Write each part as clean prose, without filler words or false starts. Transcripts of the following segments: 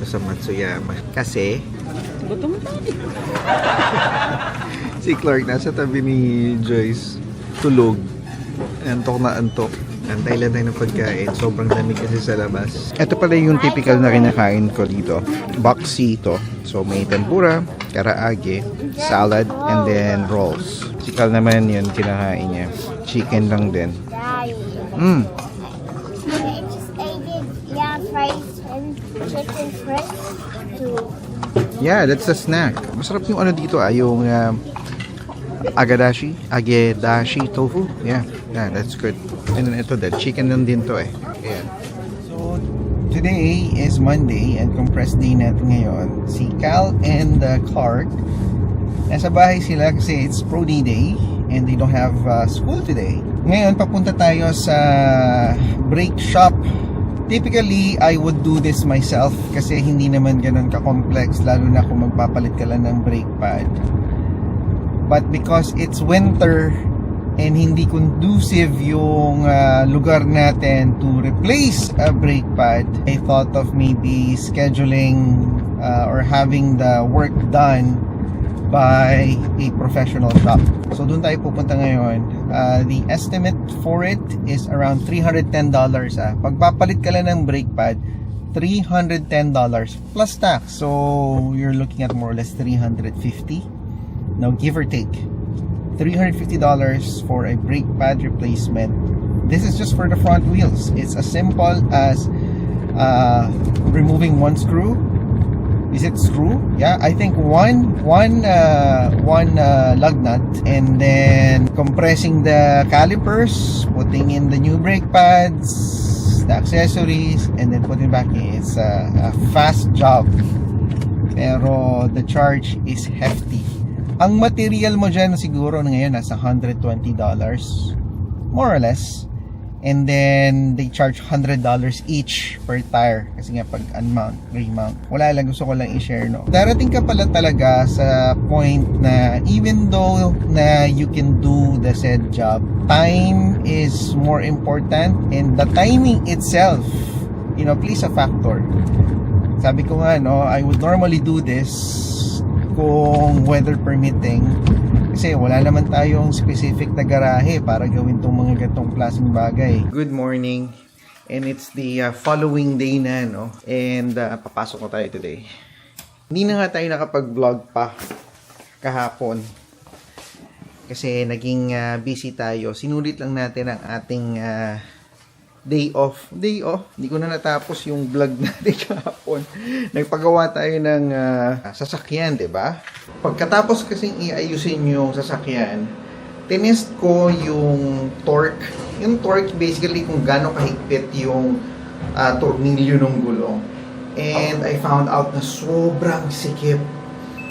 dito sa Matsuyama. Kasi Gutom tayo. si Clark nasa tabi ni Joyce, tulog. Antok na antok. Antay lang tayo ng pagkain. Sobrang lamig kasi sa labas. Ito pala yung typical na kinakain ko dito. Boxy ito. So may tempura, karaage, salad, and then rolls. Si Cal naman yun kinakain niya. Chicken lang din. I just ate it. Yeah, fries and chicken fries too. Yeah, that's a snack. Masarap yung ano dito yung agedashi tofu. Yeah, that's good. And then ito din, chicken lang din to eh. Ayan. So, today is Monday and compressed day natin ngayon. Si Cal and Clark, nasa bahay sila kasi it's pro day and they don't have school today. Ngayon, papunta tayo sa brake shop. Typically, I would do this myself kasi hindi naman ganun ka-complex, lalo na kung magpapalit ka lang ng brake pad. But because it's winter and hindi conducive yung lugar natin to replace a brake pad, I thought of maybe scheduling or having the work done by a professional shop. So doon tayo pupunta ngayon. The estimate for it is around $310. Pagpapalit ka lang ng brake pad, $310 plus tax. So you're looking at more or less $350. Now give or take $350 for a brake pad replacement. This is just for the front wheels. It's as simple as removing one screw. Is it screw? Yeah, I think one lug nut, and then compressing the calipers, putting in the new brake pads, the accessories, and then putting back in. It's a fast job, pero the charge is hefty. Ang material mo dyan siguro ngayon nasa $120 more or less, and then they charge $100 each per tire kasi nga pag unmount, remount, wala lang, gusto ko lang i-share, no? Darating ka pala talaga sa point na even though na you can do the said job, time is more important, and the timing itself, plays a factor. Sabi ko nga, no, I would normally do this kung weather permitting kasi wala naman tayong specific na garahe para gawin tong mga ganitong klaseng bagay. Good morning, and it's the following day na, no? And papasok ko tayo today. Hindi na nga tayo nakapag-vlog pa kahapon kasi naging busy tayo. Sinulit lang natin ang ating day off. Hindi ko na natapos yung vlog natin kahapon. Nagpagawa tayo ng sasakyan, diba? Pagkatapos kasing iayusin yung sasakyan, tinest ko yung torque. Yung torque, basically, kung gaano kahigpit yung tornilyo ng gulong. And I found out na sobrang sikip.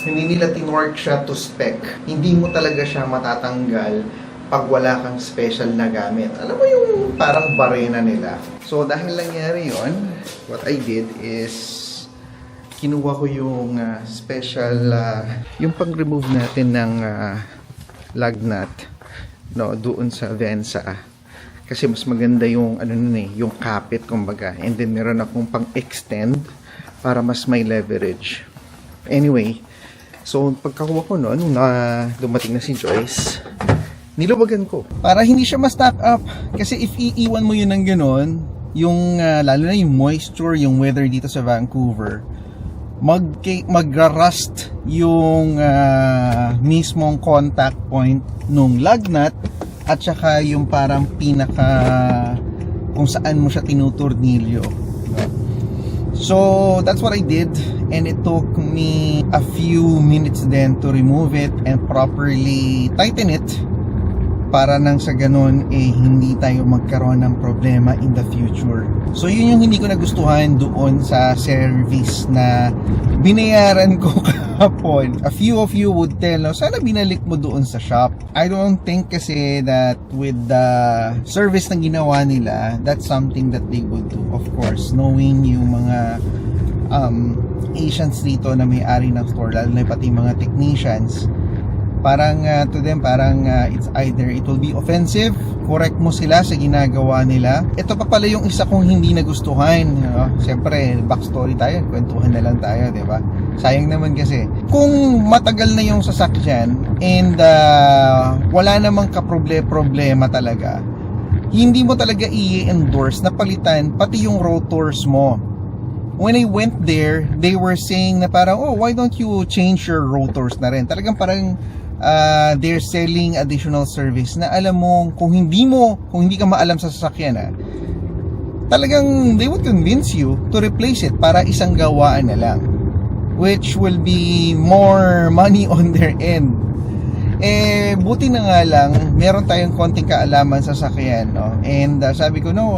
Hindi nila tinorque siya to spec. Hindi mo talaga siya matatanggal pag wala kang special na gamit. Alam mo yung parang barena nila. So, dahil nangyari yon, what I did is kinuha ko yung special, yung pang-remove natin ng lug nut, no, doon sa Venza. Kasi mas maganda yung, yung kapit, kumbaga. And then, meron akong pang-extend para mas may leverage. Anyway, so, pagkakuha ko noon, dumating na si Joyce, nilubagan ko para hindi siya ma-stack up, kasi if iiwan mo yun ng gano'n, yung lalo na yung moisture, yung weather dito sa Vancouver, mag-rust yung mismong contact point nung lug nut at saka yung parang pinaka kung saan mo siya tinuturnilyo. So that's what I did, and it took me a few minutes then to remove it and properly tighten it para nang sa ganun hindi tayo magkaroon ng problema in the future. So yun yung hindi ko nagustuhan doon sa service na binayaran ko kahapon. A few of you would tell, no, sana binalik mo doon sa shop. I don't think kasi that with the service na ginawa nila, that's something that they would do. Of course, knowing yung mga Asians dito na may-ari ng store, lalo na pati mga technicians, Parang to them, parang it's either it will be offensive, correct mo sila sa ginagawa nila. Ito pa pala yung isa kong hindi nagustuhan. Siyempre, backstory tayo, kwentuhan na lang tayo, di ba? Sayang naman kasi. Kung matagal na yung sasakyan and wala namang kaproblema talaga, hindi mo talaga i-endorse na palitan pati yung rotors mo. When I went there, they were saying na parang, oh, why don't you change your rotors na rin? Talagang parang they're selling additional service na alam mo, kung hindi ka maalam sa sasakyan talagang they would convince you to replace it para isang gawaan na lang, which will be more money on their end. Buti na nga lang meron tayong konting kaalaman sa sasakyan, no? And sabi ko, no,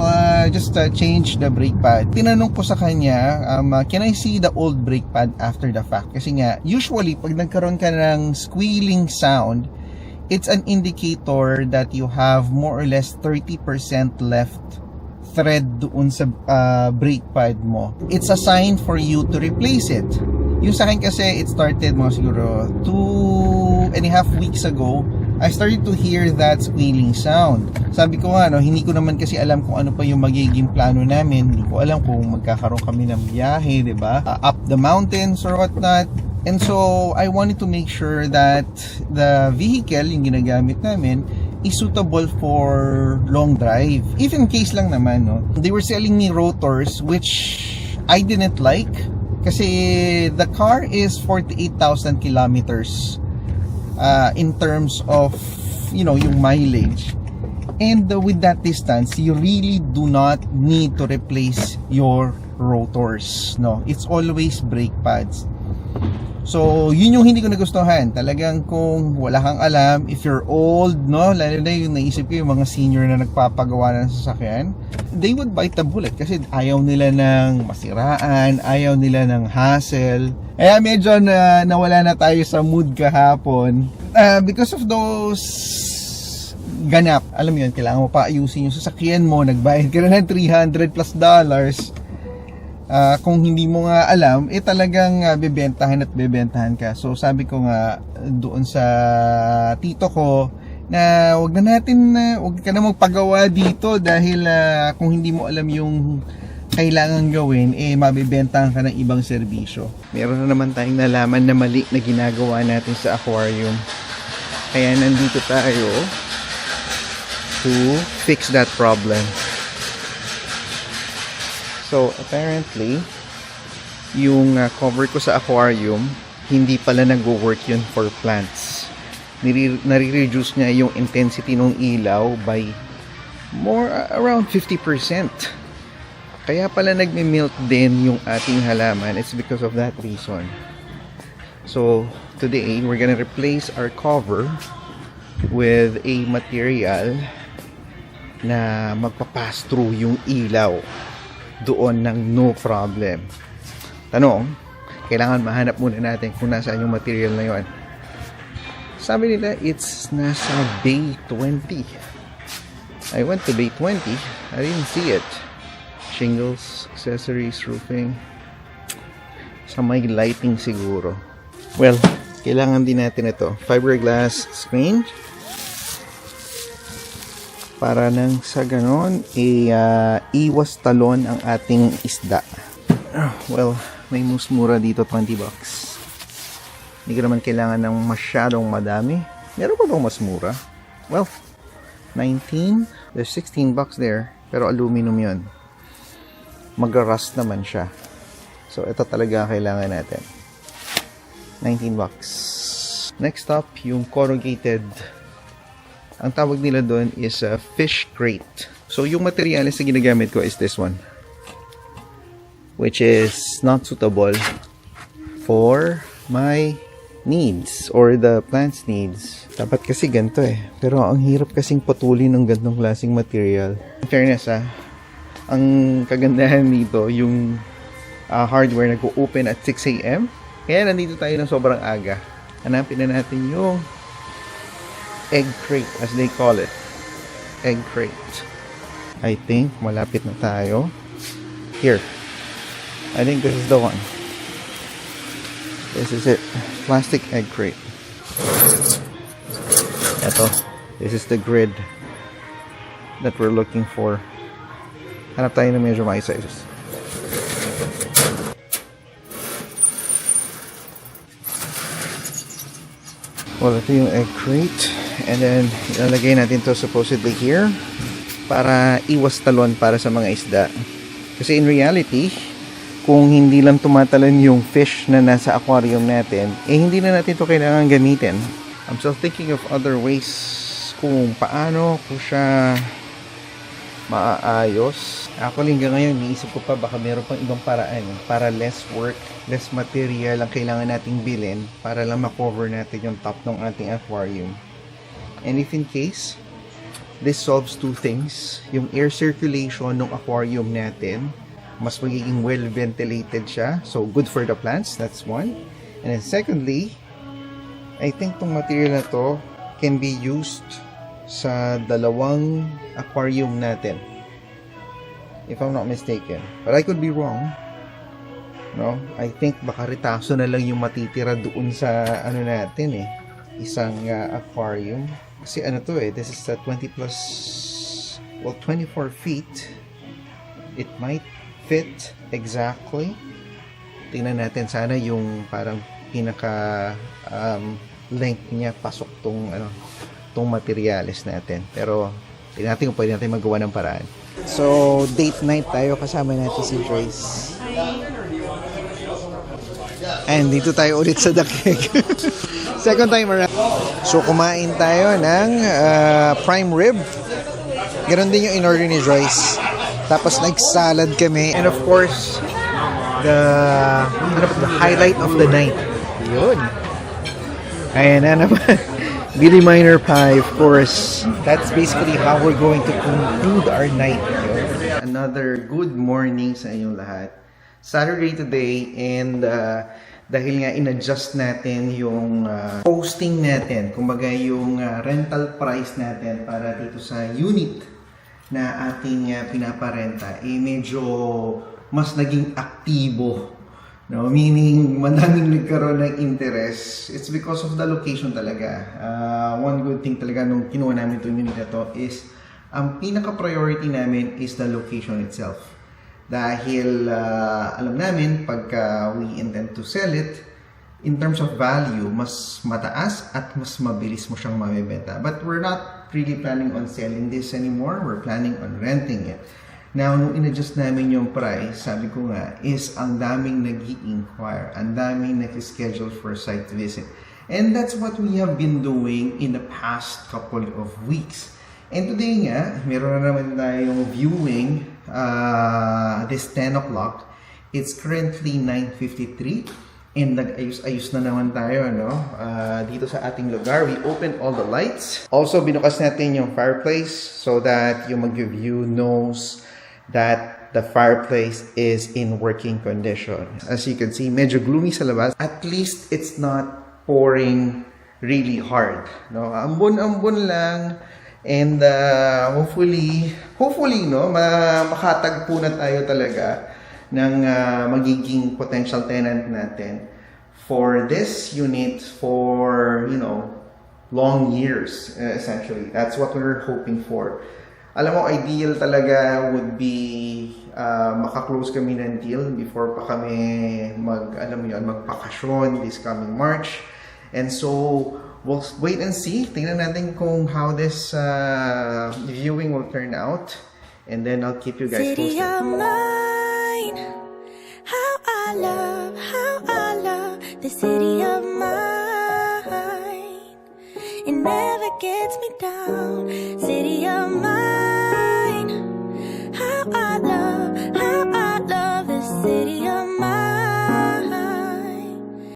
just change the brake pad. Tinanong ko sa kanya, can I see the old brake pad after the fact? Kasi nga, usually pag nagkaroon ka ng squealing sound, it's an indicator that you have more or less 30% left thread doon sa brake pad mo. It's a sign for you to replace it. Yung sa akin kasi, it started mga siguro 2.5 weeks ago, I started to hear that squealing sound. Sabi ko nga, no, hindi ko naman kasi alam kung ano pa yung magiging plano namin. Hindi ko alam kung magkakaroon kami ng biyahe, diba? Up the mountains or whatnot. And so, I wanted to make sure that the vehicle, yung ginagamit namin, is suitable for long drive. If in case lang naman, no, they were selling me rotors, which I didn't like. Kasi the car is 48,000 kilometers in terms of, yung mileage. And with that distance, you really do not need to replace your rotors. No, it's always brake pads. So, yun yung hindi ko nagustuhan. Talagang kung wala kang alam, if you're old, no, lalo na yung naisip ko yung mga senior na nagpapagawa ng sasakyan, they would bite the bullet kasi ayaw nila ng masiraan, ayaw nila ng hassle. Kaya medyo nawala na tayo sa mood kahapon. Because of those ganap, alam mo yun, kailangan mo pa ayusin yung sasakyan mo, nagbayad ka na ng $300+. Kung hindi mo nga alam, talagang bebentahan ka. So sabi ko nga doon sa tito ko na wag ka na magpagawa dito dahil kung hindi mo alam yung kailangan gawin, mabebentahan ka ng ibang serbisyo. Meron na naman tayong nalaman na mali na ginagawa natin sa aquarium. Kaya nandito tayo to fix that problem. So, apparently, yung cover ko sa aquarium, hindi pala nag-work yun for plants. Nare-reduce niya yung intensity ng ilaw by around 50%. Kaya pala nagme-melt din yung ating halaman. It's because of that reason. So, today, we're gonna replace our cover with a material na magpapass through yung ilaw doon ng no problem. Tanong, kailangan mahanap muna natin kung nasaan yung material na yun. Sabi nila, it's nasa Bay 20. I went to Bay 20. I didn't see it. Shingles, accessories, roofing. Sa may lighting siguro. Well, kailangan din natin ito. Fiberglass screen. Para nang sa ganon, iwas talon ang ating isda. Well, may musmura dito, $20. Hindi ko naman kailangan ng masyadong madami. Meron pa bang mas mura? Well, 19. There's $16 there. Pero aluminum yun. Mag-rust naman siya. So, ito talaga kailangan natin. $19. Next up, yung corrugated. Ang tawag nila doon is a fish crate. So, yung materialis na ginagamit ko is this one. Which is not suitable for my needs or the plant's needs. Dapat kasi ganito Pero ang hirap kasing putulin ng gantong klaseng material. In fairness ang kagandahan dito, yung hardware nag-open at 6 AM. Kaya nandito tayo ng sobrang aga. Hanapin na natin yung egg crate, as they call it. Egg crate. I think malapit na tayo. Here. I think this is the one. This is it. Plastic egg crate. Ito, this is the grid that we're looking for. Hanap tayo ng medyo may sizes. Well, ito yung egg crate. And then, ilalagay natin to supposedly here para iwas talon para sa mga isda. Kasi in reality, kung hindi lang tumatalon yung fish na nasa aquarium natin, eh hindi na natin to kailangan gamitin. I'm still thinking of other ways kung paano ko siya maaayos. Actually, hanggang ngayon, niisip ko pa baka meron pang ibang paraan para less work, less material ang kailangan nating bilhin para lang makover natin yung top ng ating aquarium. And if in case, this solves two things. Yung air circulation ng aquarium natin, mas magiging well ventilated siya. So, good for the plants. That's one. And then secondly, I think tong material na to can be used sa dalawang aquarium natin. If I'm not mistaken. But I could be wrong. No? I think baka ritaso na lang yung matitira doon sa ano natin isang aquarium. Kasi ano to this is 20 plus, well, 24 feet. It might fit exactly. Tingnan natin sana yung parang pinaka length niya pasok tong materials natin. Pero tingnan natin kung pwede natin magawa ng paraan. So, date night tayo, kasama natin si Joyce. And dito tayo ulit sa Dakek. Second time around. So, kumain tayo ng prime rib. Ganon din yung in-order ni Joyce. Tapos nag-salad kami. And of course, the highlight of the night. Yun. Ayan na naman. Billy Miner pie, of course. That's basically how we're going to conclude our night. Another good morning sa inyong lahat. Saturday today, and dahil nga in-adjust natin yung posting natin, kumbaga yung rental price natin para dito sa unit na ating pinaparenta, medyo mas naging aktibo. No, meaning madaming nagkaroon ng interest. It's because of the location talaga. One good thing talaga nung kinuha namin itong unit na to is ang pinaka-priority namin is the location itself. Dahil alam namin pagka we intend to sell it, in terms of value, mas mataas at mas mabilis mo siyang mabibenta. But we're not really planning on selling this anymore. We're planning on renting it. Now, nung in-adjust namin yung price, sabi ko nga, is ang daming nag-i-inquire, ang daming nag-schedule for site visit. And that's what we have been doing in the past couple of weeks. And today nga, meron na naman tayong viewing this 10 o'clock. It's currently 9:53 and nag-ayos-ayos na naman tayo dito sa ating lugar. We opened all the lights. Also, binukas natin yung fireplace so that yung mag-view knows that the fireplace is in working condition. As you can see, medyo gloomy sa labas. At least it's not pouring really hard. No? Ambon-ambon lang. And hopefully makatagpo na tayo talaga ng magiging potential tenant natin for this unit for, long years, essentially. That's what we're hoping for. Alam mo, ideal talaga would be makaklose kami ng deal before pa kami magpakasyon this coming March. And so, we'll wait and see. Tingnan natin kung how this viewing will turn out. And then I'll keep you guys posted. City of mine, how I love the city of mine. It never gets me down. City of mine.